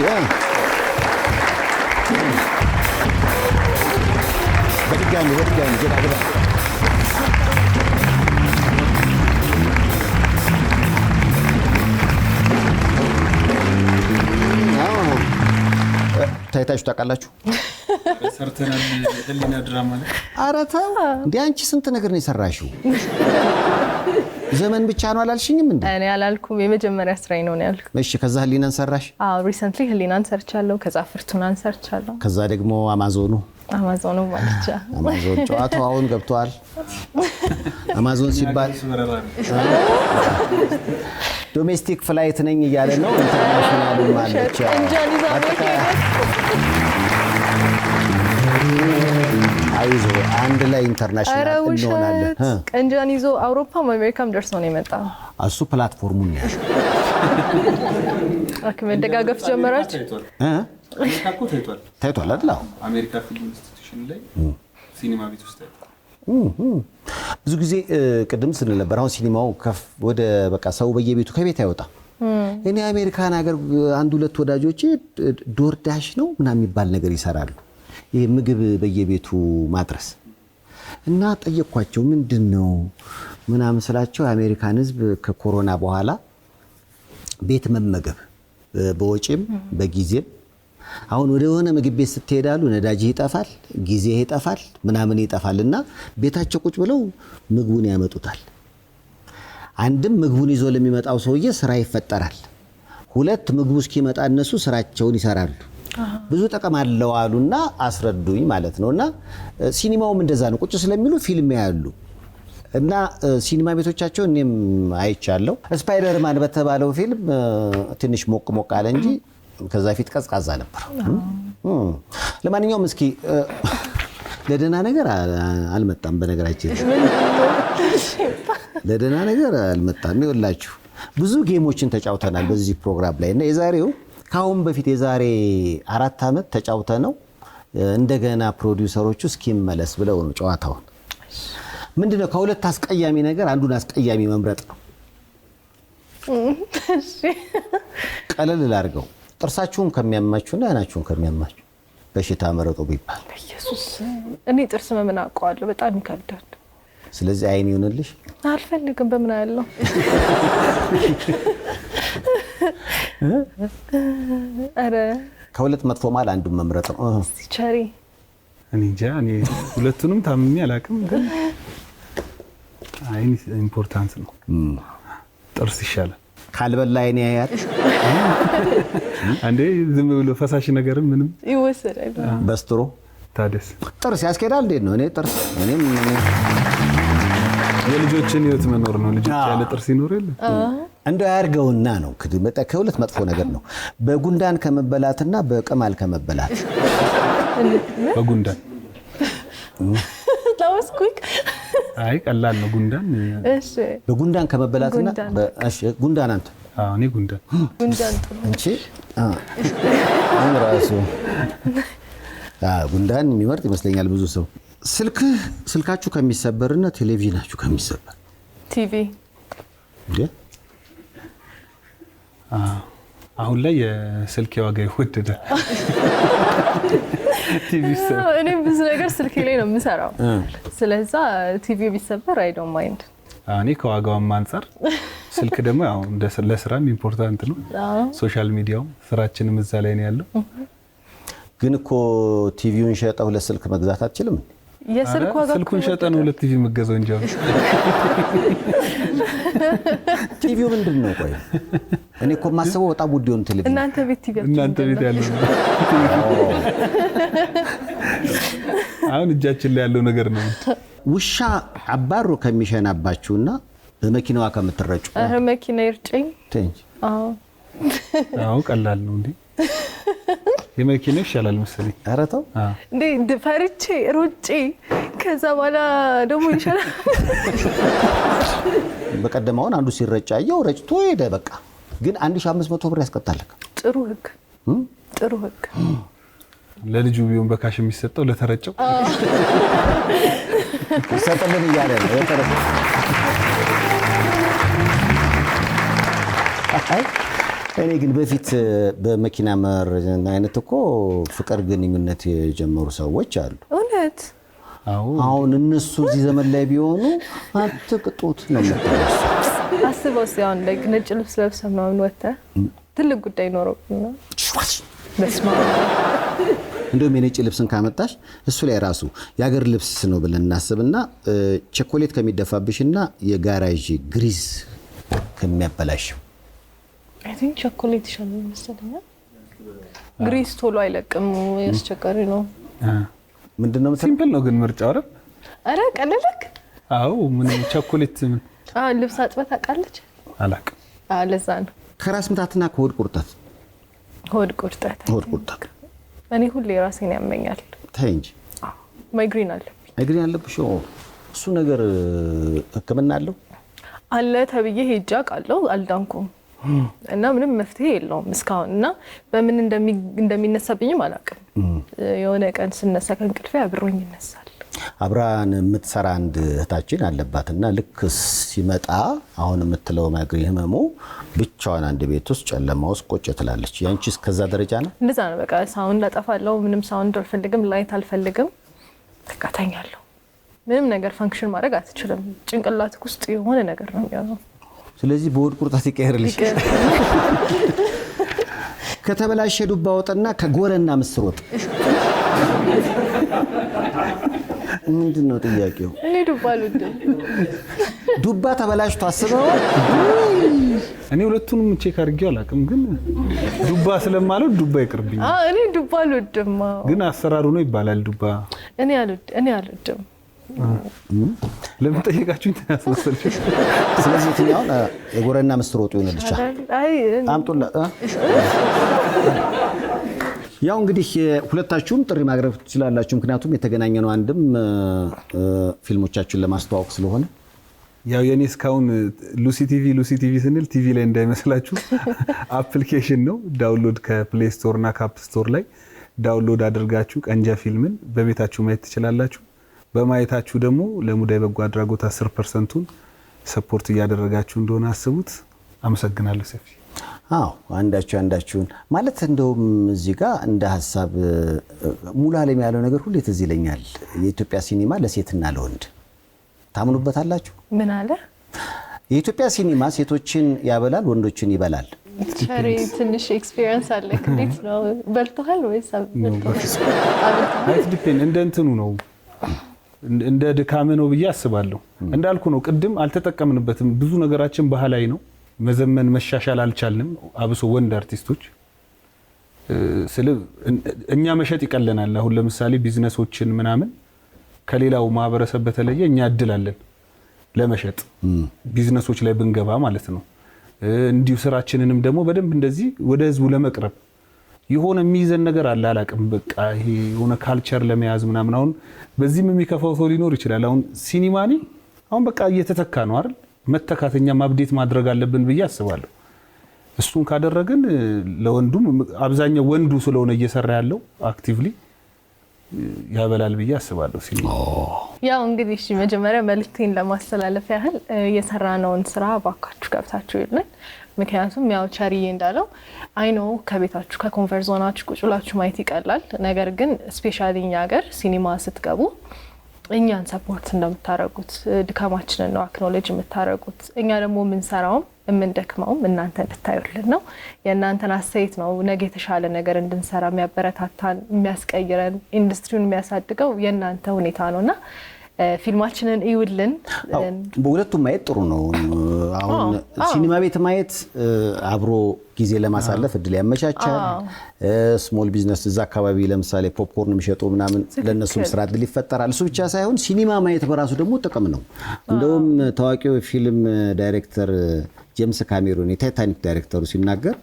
በድጋሚ ግባ። ታይታችሁ ታውቃላችሁ? ሰርተናል። ህሊና ድራማ ላይ ኧረ ተው እንደ አንቺ ስንት ነገር ነው የሰራሽው? ዘመን ብቻ ነው አላልሽኝም እንዴ? እኔ አላልኩም፣ የመጀመሪያ ስራዬ ነው ያልኩት። እሺ፣ ከዛ ህሊናን ሰራሽ? አዎ፣ ሪሰንትሊ ህሊናን ሰርቻለሁ። ከዛ ፍርቱናን ሰርቻለሁ። ከዛ ደግሞ አማዞኑ ማለት አማዞን ጨዋታው አሁን ገብቷል። አማዞን ሲባል ዶሜስቲክ ፍላይት ነኝ እያለ ነው። ኢንተርናሽናል ማለት አይዞ አንድ ላይ ኢንተርናሽናል እንሆናለን። ቀንጃን ይዞ አውሮፓም አሜሪካም ደርሶ ነው የመጣው። እሱ ፕላትፎርሙን ነው መደጋገፍ ጀመራችሁ። አሜሪካ እኮ ታይቷል አይደል? አሜሪካ ፊልም ኢንስቲትዩሽን ላይ ሲኒማ ቤት ውስጥ ብዙ ጊዜ ቅድም ስንል ነበር። አሁን ሲኒማው ወደ በቃ ሰው በየቤቱ ከቤት አይወጣም። እኔ አሜሪካን ሀገር አንድ ሁለት ወዳጆቼ ዶርዳሽ ነው ምናምን የሚባል ነገር ይሰራሉ። ይሄ ምግብ በየቤቱ ማድረስ እና ጠየቅኳቸው ምንድን ነው ምናምን ስላቸው የአሜሪካን ሕዝብ ከኮሮና በኋላ ቤት መመገብ በወጪም በጊዜም አሁን ወደ ሆነ ምግብ ቤት ስትሄዳሉ ነዳጅ ይጠፋል፣ ጊዜ ይጠፋል፣ ምናምን ይጠፋልና ቤታቸው ቁጭ ብለው ምግቡን ያመጡታል። አንድም ምግቡን ይዞ ለሚመጣው ሰውዬ ስራ ይፈጠራል። ሁለት ምግቡ እስኪመጣ እነሱ ስራቸውን ይሰራሉ። ብዙ ጥቅም አለው አሉና አስረዱኝ ማለት ነውና ሲኒማውም እንደዛ ነው። ቁጭ ስለሚሉ ፊልም ያያሉ እና ሲኒማ ቤቶቻቸው እኔም አይቻለሁ። ስፓይደርማን በተባለው ፊልም ትንሽ ሞቅ ሞቅ አለ እንጂ ከዛ ፊት ቀዝቃዛ ነበር። ለማንኛውም እስኪ ለደህና ነገር አልመጣም። በነገራችን ለደህና ነገር አልመጣም። ይኸውላችሁ ብዙ ጌሞችን ተጫውተናል በዚህ ፕሮግራም ላይ እና የዛሬው ካሁን በፊት የዛሬ 4 ዓመት ተጫውተ ነው እንደገና ፕሮዲውሰሮቹ እስኪመለስ ብለው ነው ጨዋታውን። ምንድነው ከሁለት አስቀያሚ ነገር አንዱን አስቀያሚ መምረጥ ነው። ቀለል ላድርገው። ጥርሳችሁን ከሚያማችሁና አይናችሁን ከሚያማችሁ በሽታ መረጡ ቢባል ኢየሱስ እኔ ጥርስ መምን አውቀዋለሁ፣ በጣም ይከብዳል። ስለዚህ አይን ይሁንልሽ። አልፈልግም። በምን ያለው አረ ከሁለት መጥፎ ማል አንዱን መምረጥ ነው። ቸሪ እኔ እንጃ። እኔ ሁለቱንም ታምሜ አላውቅም፣ ግን አይን ኢምፖርታንት ነው። ጥርስ ይሻላል። ካልበላ አይን ያያል። አንዴ ዝም ብሎ ፈሳሽ ነገርም ምንም ይወሰዳል። በስትሮ ታደስ ጥርስ ያስኬዳል። እንዴት ነው? እኔ ጥርስ እኔም የልጆችን ህይወት መኖር ነው። ልጆች ያለ ጥርስ ይኖር የለ እንደው ያርገውና ነው። ከሁለት መጥፎ ነገር ነው። በጉንዳን ከመበላትና በቅማል ከመበላት በጉንዳን ታውስኩኝ። አይ ቀላል ነው ጉንዳን። እሺ በጉንዳን ከመበላትና እሺ ጉንዳን አንተ እኔ ጉንዳን ጥሩ እንቺ ራሱ ጉንዳን የሚመርጥ ይመስለኛል ብዙ ሰው። ስልካችሁ ከሚሰበርና ቴሌቪዥናችሁ ከሚሰበር ቲቪ እንዴ? አሁን ላይ የስልክ ዋጋ ይወደዳል። ቲቪ እኔ ብዙ ነገር ስልኬ ላይ ነው የምሰራው። ስለዛ ቲቪ ቢሰበር አይ ዶንት ማይንድ። እኔ ከዋጋውም አንፃር ስልክ ደግሞ ያው ለስራም ኢምፖርታንት ነው። ሶሻል ሚዲያው ስራችንም እዛ ላይ ነው ያለው። ግን እኮ ቲቪውን ሸጠው ለስልክ መግዛት አትችልም። የስልክ ዋጋ ስልኩን ሸጠን ሁለት ቲቪ መገዛው እንጂ ቲቪው ምንድን ነው? ቆይ እኔ እኮ የማስበው በጣም ውድ የሆነ ቴሌቪዥን እናንተ ቤት ቲቪ እናንተ ቤት ያለው አሁን እጃችን ላይ ያለው ነገር ነው። ውሻ አባሮ ከሚሸናባችሁና በመኪናዋ ከምትረጩ መኪና ይርጨኝ። አዎ ቀላል ነው እንዴ? የመኪና ይሻላል መሰለኝ። ኧረ ተው እንዴ ፈርቼ ሮጬ ከዛ በኋላ ደግሞ ይሻላል። በቀደማውን አንዱ ሲረጫየው ረጭቶ ሄደ። በቃ ግን 1500 ብር ያስቀጣል። ጥሩ ህግ ለልጁ ቢሆን በካሽ የሚሰጠው ለተረጨው ሰጠልን እያለ ነው የተረጨው። እኔ ግን በፊት በመኪና መረጃና አይነት እኮ ፍቅር ግንኙነት የጀመሩ ሰዎች አሉ። እውነት? አሁን እነሱ እዚህ ዘመን ላይ ቢሆኑ አትቅጡት ነው የምትለው። አስበው ሲሆን ነጭ ልብስ ለብሰህ ምናምን ወጥተህ ትልቅ ጉዳይ ኖረው ነው። በስመ አብ። እንደውም የነጭ ልብስን ካመጣሽ እሱ ላይ ራሱ የሀገር ልብስ ነው ብለን እናስብና ቸኮሌት ከሚደፋብሽና የጋራዥ ግሪዝ ከሚያበላሽው አይ ቲንክ ቸኮሌት ይሻላል መሰለኝ። ግሪዝ ቶሎ አይለቅም፣ አስቸጋሪ ነው። ምንድነው? ሲምፕል ነው ግን ምርጫው አይደል? አረ ቀለለክ አዎ ምን ቸኮሌት ልብስ አጥበህ ታውቃለች? አላውቅም። ለዛ ነው። ከራስ ምታትና ከሆድ ቁርጠት ሆድ ቁርጠት እኔ ሁሌ ራሴን ያመኛል። ተይ እንጂ ማይግሬን አለብሽ? እሱ ነገር ህክምና አለ ተብዬ ሄጄ አውቃለሁ፣ አልዳንኩም እና ምንም መፍትሄ የለውም እስካሁን እና በምን እንደሚነሳብኝም አላውቅም። የሆነ ቀን ስነሳ ከእንቅልፌ አብሮኝ ይነሳል። አብራን የምትሰራ አንድ እህታችን አለባትና ልክ ሲመጣ አሁን የምትለው ማይግሬን ህመሙ ብቻዋን አንድ ቤት ውስጥ ጨለማ ውስጥ ቁጭ ትላለች። ያንቺስ ከዛ ደረጃ ነው? እንደዛ ነው። በቃ ሳውንድ አጠፋለሁ፣ ምንም ሳውንድ አልፈልግም፣ ላይት አልፈልግም፣ ተቃተኛለሁ። ምንም ነገር ፈንክሽን ማድረግ አትችልም። ጭንቅላትክ ውስጥ የሆነ ነገር ነው የሚያዘው። ስለዚህ በሆድ ቁርጠት ይቀርልሽ። ከተበላሸ ዱባ ወጥና ከጎረና ምስር ወጥ ምንድነው ጥያቄው? እኔ ዱባ አልወድም። ዱባ ተበላሽቶ አስበው። እኔ ሁለቱንም ቼክ አድርጌው አላውቅም፣ ግን ዱባ ስለማልወድ ዱባ ይቅርብኝ። እኔ ዱባ አልወድም፣ ግን አሰራሩ ነው ይባላል ዱባ። እኔ አልወድም። ለምን ጠይቃችሁኝ? ተያሰሰልሽ። ስለዚህ የትኛውን የጎረና ምስር ወጡ ይሆንልሻል? አምጡላ። ያው እንግዲህ ሁለታችሁም ጥሪ ማቅረብ ትችላላችሁ። ምክንያቱም የተገናኘነው አንድም ፊልሞቻችሁን ለማስተዋወቅ ስለሆነ ያው የኔ እስካሁን ሉሲ ቲቪ ስንል ቲቪ ላይ እንዳይመስላችሁ አፕሊኬሽን ነው። ዳውንሎድ ከፕሌይ ስቶር እና ከአፕ ስቶር ላይ ዳውንሎድ አድርጋችሁ ቀንጃ ፊልምን በቤታችሁ ማየት ትችላላችሁ። በማየታችሁ ደግሞ ለሙዳይ በጎ አድራጎት 10%ን ሰፖርት እያደረጋችሁ እንደሆነ አስቡት። አመሰግናለሁ ሰፊ። አንዳችሁን ማለት እንደውም እዚህ ጋር እንደ ሐሳብ ሙሉ ዓለም ያለው ነገር ሁሉ ትዝ ይለኛል። የኢትዮጵያ ሲኒማ ለሴትና ለወንድ ታምኑበታላችሁ? ምን አለ? የኢትዮጵያ ሲኒማ ሴቶችን ያበላል፣ ወንዶችን ይበላል። ትንሽ ኤክስፒሪየንስ አለ። እንዴት ነው? በልተሃል ወይስ አይ ዲፔንድ እንደ እንትኑ ነው፣ እንደ ድካም ነው ብዬ አስባለሁ። እንዳልኩ ነው ቅድም አልተጠቀምንበትም። ብዙ ነገራችን ባህላዊ ነው። መዘመን መሻሻል አልቻልንም። አብሶ ወንድ አርቲስቶች እኛ መሸጥ ይቀለናል። አሁን ለምሳሌ ቢዝነሶችን ምናምን ከሌላው ማህበረሰብ በተለየ እኛ እድላለን ለመሸጥ ቢዝነሶች ላይ ብንገባ ማለት ነው። እንዲሁ ስራችንንም ደግሞ በደንብ እንደዚህ ወደ ህዝቡ ለመቅረብ የሆነ የሚይዘን ነገር አለ። አላቅም በቃ ይሄ የሆነ ካልቸር ለመያዝ ምናምን አሁን በዚህም የሚከፋው ሰው ሊኖር ይችላል። አሁን ሲኒማኒ አሁን በቃ እየተተካ ነው አይደል? መተካተኛ ማብዴት ማድረግ አለብን ብዬ አስባለሁ። እሱን ካደረግን ለወንዱም አብዛኛው ወንዱ ስለሆነ እየሰራ ያለው አክቲቭሊ ያበላል ብዬ አስባለሁ። ሲኒማ ያው እንግዲህ እሺ መጀመሪያ መልእክቴን ለማስተላለፍ ያህል የሰራነውን ስራ ባካችሁ ገብታችሁ ይልን። ምክንያቱም ያው ቸሪዬ እንዳለው አይኖ ከቤታችሁ ከኮንፈርት ዞናችሁ ቁጭ ብላችሁ ማየት ይቀላል። ነገር ግን ስፔሻሊ እኛ ሀገር ሲኒማ ስትገቡ እኛን ሰፖርት እንደምታረጉት ድካማችንን ነው አክኖሌጅ የምታረጉት። እኛ ደግሞ የምንሰራውም የምንደክመውም እናንተ እንድታዩልን ነው። የእናንተን አስተያየት ነው ነገ የተሻለ ነገር እንድንሰራ የሚያበረታታን፣ የሚያስቀይረን፣ ኢንዱስትሪውን የሚያሳድገው የእናንተ ሁኔታ ነውና ፊልማችንን እዩልን። በሁለቱም ማየት ጥሩ ነው። አሁን ሲኒማ ቤት ማየት አብሮ ጊዜ ለማሳለፍ እድል ያመቻቻል። ስሞል ቢዝነስ እዛ አካባቢ ለምሳሌ ፖፕኮርን የሚሸጡ ምናምን ለነሱም ስራ እድል ይፈጠራል። እሱ ብቻ ሳይሆን ሲኒማ ማየት በራሱ ደግሞ ጥቅም ነው። እንደውም ታዋቂው ፊልም ዳይሬክተር ጄምስ ካሜሮን የታይታኒክ ዳይሬክተሩ ሲናገር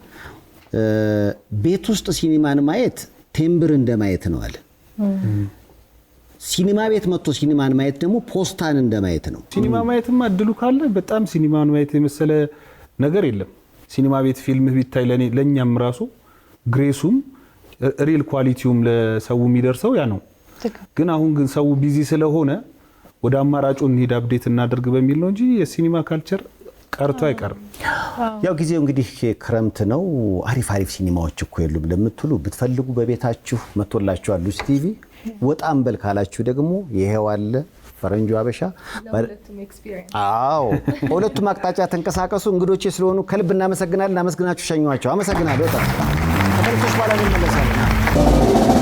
ቤት ውስጥ ሲኒማን ማየት ቴምብር እንደማየት ነው አለ። ሲኒማ ቤት መጥቶ ሲኒማን ማየት ደግሞ ፖስታን እንደማየት ነው። ሲኒማ ማየትማ እድሉ ካለ በጣም ሲኒማን ማየት የመሰለ ነገር የለም። ሲኒማ ቤት ፊልም ቢታይ ለኛም ራሱ ግሬሱም ሪል ኳሊቲውም ለሰው የሚደርሰው ያ ነው። ግን አሁን ግን ሰው ቢዚ ስለሆነ ወደ አማራጩ እንሂድ አፕዴት እናደርግ በሚል ነው እንጂ የሲኒማ ካልቸር ቀርቶ አይቀርም። ያው ጊዜው እንግዲህ ክረምት ነው። አሪፍ ሲኒማዎች እኮ የሉም ለምትሉ ብትፈልጉ በቤታችሁ መጥቶላችኋል ሉሲ ቲቪ። ወጣም በል ካላችሁ ደግሞ ይሄው አለ ፈረንጁ አበሻ። በሁለቱም አቅጣጫ ተንቀሳቀሱ። እንግዶቼ ስለሆኑ ከልብ እናመሰግናለን። አመስግናችሁ ሸኟቸው። አመሰግናለሁ። ተመልሰሽ በኋላ እንመለሳለን።